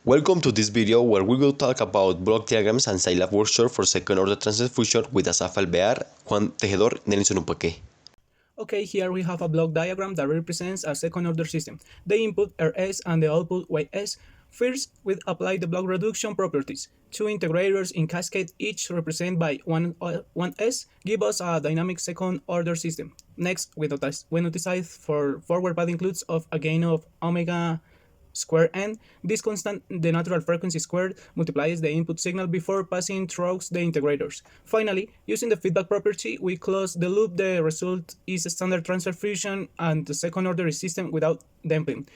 Welcome to this video where we will talk about block diagrams and Scilab workshop for second-order transfer function with Asaf, Alvear, Juan Tejedor, Denilson Numpaque. Okay, here we have a block diagram that represents a second-order system. The input Rs and the output Ys. First, we apply the block reduction properties. Two integrators in cascade, each represented by one S, give us a dynamic second-order system. Next, we notice for forward path includes of a gain of omega square n. This constant, the natural frequency squared, multiplies the input signal before passing through the integrators. Finally, using the feedback property, we close the loop. The result is a standard transfer function and the second order system without damping.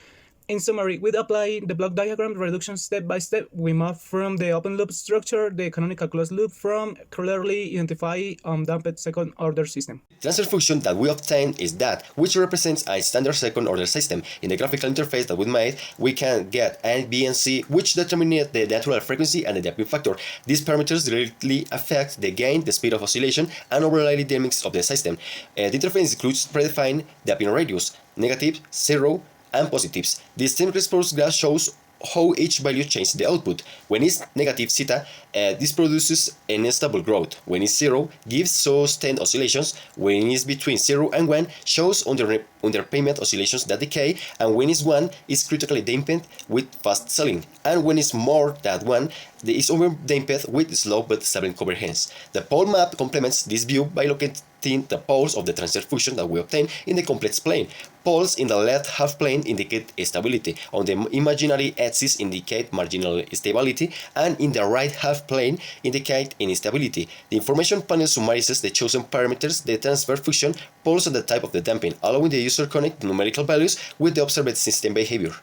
In summary, we apply the block diagram reduction step by step. We move from the open loop structure, the canonical closed loop, from clearly identified damped second order system. The transfer function that we obtain is that which represents a standard second-order system. In the graphical interface that we made, we can get A, B, and C, which determine the natural frequency and the damping factor. These parameters directly affect the gain, the speed of oscillation, and overall dynamics of the system. The interface includes predefined damping radius, negative, 0, and positives. This time response graph shows how each value changes the output. When it's negative zeta, this produces an unstable growth. When it's 0, gives sustained oscillations. When it's between 0 and 1, shows underpayment oscillations that decay. And when it's 1, is critically dampened with fast selling. And when it's more than 1, it is overdamped with slow but stable convergence. The pole map complements this view by locating the poles of the transfer function that we obtain in the complex plane. Poles in the left half plane indicate stability, on the imaginary axis indicate marginal stability, and in the right half plane indicate instability. The information panel summarizes the chosen parameters, the transfer function, poles, and the type of the damping, allowing the user to connect the numerical values with the observed system behavior.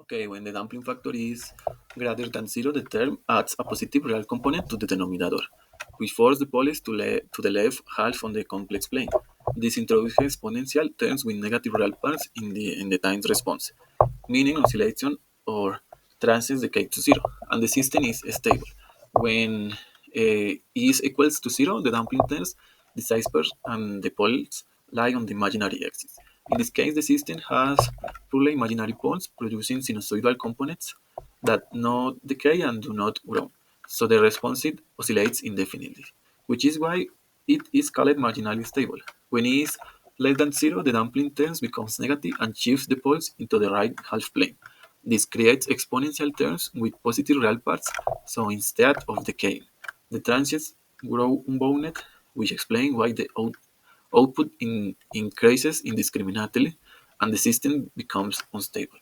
Okay, when the damping factor is greater than 0, the term adds a positive real component to the denominator, which forces the poles to the left half on the complex plane. This introduces exponential terms with negative real parts in the time response, meaning oscillation or trances decay to 0, and the system is stable. When is equals to 0, the damping terms, the ciphers, and the poles lie on the imaginary axis. In this case, the system has purely imaginary poles producing sinusoidal components that not decay and do not grow. So the response oscillates indefinitely, which is why it is called marginally stable. When it is less than 0, the damping terms becomes negative and shifts the poles into the right half plane. This creates exponential terms with positive real parts, so instead of decaying, the transients grow unbounded, which explains why the output increases indiscriminately and the system becomes unstable.